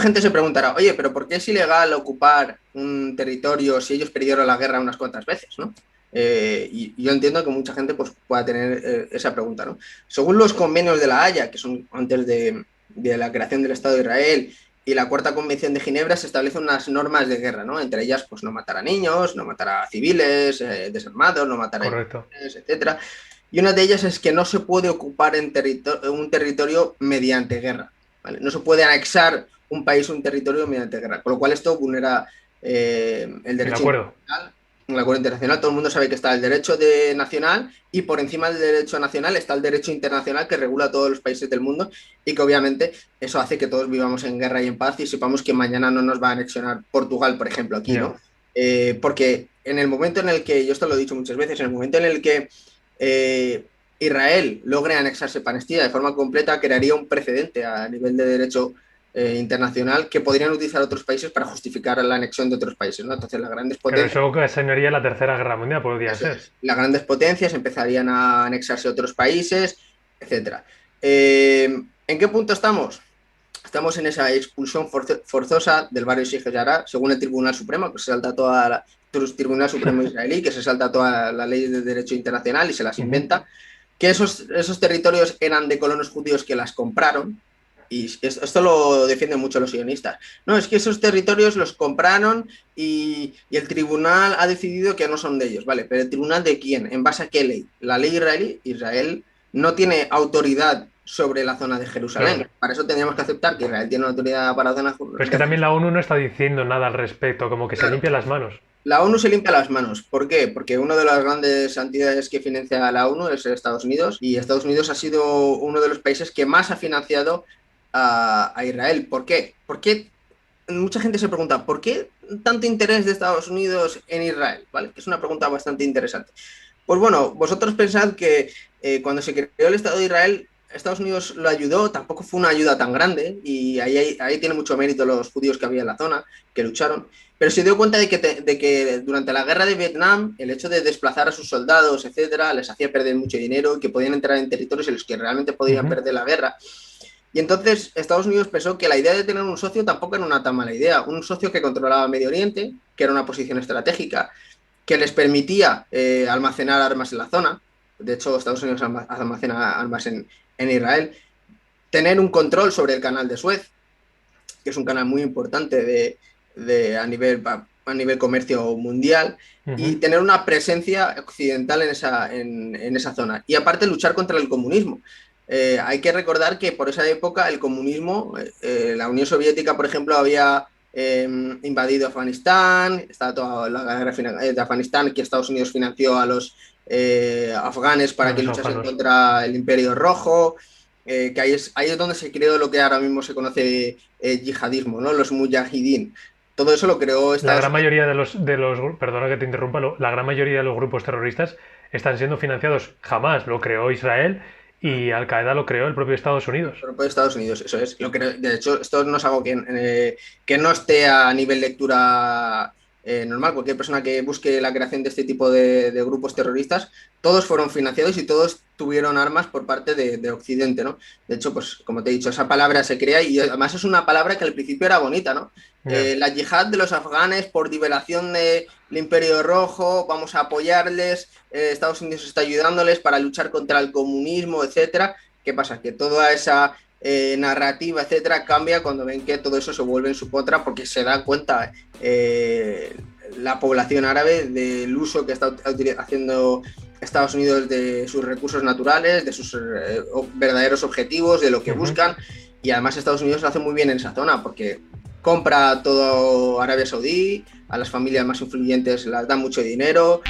gente se preguntará, oye, pero ¿por qué es ilegal ocupar un territorio si ellos perdieron la guerra unas cuantas veces, ¿no? Y yo entiendo que mucha gente pues, pueda tener esa pregunta, ¿no? Según los convenios de la Haya, que son antes de la creación del Estado de Israel, y la Cuarta Convención de Ginebra, se establecen unas normas de guerra, ¿no? Entre ellas, pues no matar a niños, no matar a civiles desarmados, no matar a Correcto. inmigrantes, etcétera. Y una de ellas es que no se puede ocupar un territorio mediante guerra, ¿vale? No se puede anexar un país o un territorio mediante guerra, con lo cual esto vulnera el El derecho acuerdo. internacional. En el acuerdo internacional todo el mundo sabe que está el derecho nacional y por encima del derecho nacional está el derecho internacional que regula a todos los países del mundo y que obviamente eso hace que todos vivamos en guerra y en paz y sepamos que mañana no nos va a anexionar Portugal, por ejemplo, aquí, Ya. ¿no? Porque en el momento en el que, yo esto lo he dicho muchas veces, en el momento en el que Israel logre anexarse Palestina de forma completa, crearía un precedente a nivel de derecho internacional que podrían utilizar otros países para justificar la anexión de otros países, ¿no? Entonces las grandes Claro, potencias, eso ocasionaría la Tercera Guerra Mundial, podría eso ser. es, las grandes potencias empezarían a anexarse a otros países, etcétera. ¿En qué punto estamos? Estamos en esa expulsión forzosa del barrio Sheikh Jarrah, según el Tribunal Supremo, que se salta toda el Tribunal Supremo israelí, que se salta toda la ley de derecho internacional y se las Ujú. inventa, que esos territorios eran de colonos judíos que las compraron, y esto lo defienden mucho los sionistas. No, es que esos territorios los compraron y el tribunal ha decidido que no son de ellos, ¿vale? Pero ¿el tribunal de quién? ¿En base a qué ley? La ley israelí. Israel no tiene autoridad sobre la zona de Jerusalén. Claro. Para eso tendríamos que aceptar que Israel tiene una autoridad para la zona Pero es que de también Jerusalén. la ONU no está diciendo nada al respecto, como que se Claro, limpia las manos. la ONU se limpia las manos. ¿Por qué? Porque una de las grandes entidades que financia a la ONU es Estados Unidos y Estados Unidos ha sido uno de los países que más ha financiado a Israel. ¿Por qué? Porque mucha gente se pregunta, ¿por qué tanto interés de Estados Unidos en Israel? ¿Vale? Que es una pregunta bastante interesante. Pues bueno, vosotros pensad que cuando se creó el Estado de Israel, Estados Unidos lo ayudó, tampoco fue una ayuda tan grande, y ahí tiene mucho mérito los judíos que había en la zona, que lucharon, pero se dio cuenta de que durante la guerra de Vietnam, el hecho de desplazar a sus soldados, etcétera, les hacía perder mucho dinero y que podían entrar en territorios en los que realmente podían Ujú. perder la guerra. Y entonces Estados Unidos pensó que la idea de tener un socio tampoco era una tan mala idea. Un socio que controlaba Medio Oriente, que era una posición estratégica, que les permitía almacenar armas en la zona. De hecho, Estados Unidos almacena armas en Israel. Tener un control sobre el canal de Suez, que es un canal muy importante a nivel comercio mundial, y Ujú. tener una presencia occidental en esa zona. Y aparte luchar contra el comunismo. Hay que recordar que por esa época el comunismo, la Unión Soviética, por ejemplo, había invadido Afganistán, estaba toda la guerra de Afganistán, que Estados Unidos financió a los afganes A para que los luchasen afganos. contra el Imperio Rojo, que ahí es donde se creó lo que ahora mismo se conoce yihadismo, ¿no? Los mujahidín. Todo eso lo creó La Estados gran Unidos. mayoría perdona que te interrumpa, la gran mayoría de los grupos terroristas están siendo financiados jamás, lo creó Israel y Al Qaeda lo creó el propio Estados Unidos. Por Estados Unidos, eso es. De hecho, esto no es algo que no esté a nivel lectura normal. Cualquier persona que busque la creación de este tipo de grupos terroristas, todos fueron financiados y todos tuvieron armas por parte de Occidente, ¿no? De hecho, pues como te he dicho, esa palabra se crea y además es una palabra que al principio era bonita, ¿no? Ya. La yihad de los afganes por liberación del Imperio Rojo, vamos a apoyarles, Estados Unidos está ayudándoles para luchar contra el comunismo, etcétera. ¿Qué pasa? Que toda esa narrativa, etcétera, cambia cuando ven que todo eso se vuelve en su contra porque se da cuenta la población árabe del uso que está haciendo Estados Unidos de sus recursos naturales, de sus verdaderos objetivos, de lo que Ujú. buscan. Y además Estados Unidos lo hace muy bien en esa zona porque compra todo Arabia Saudí, a las familias más influyentes les da mucho dinero.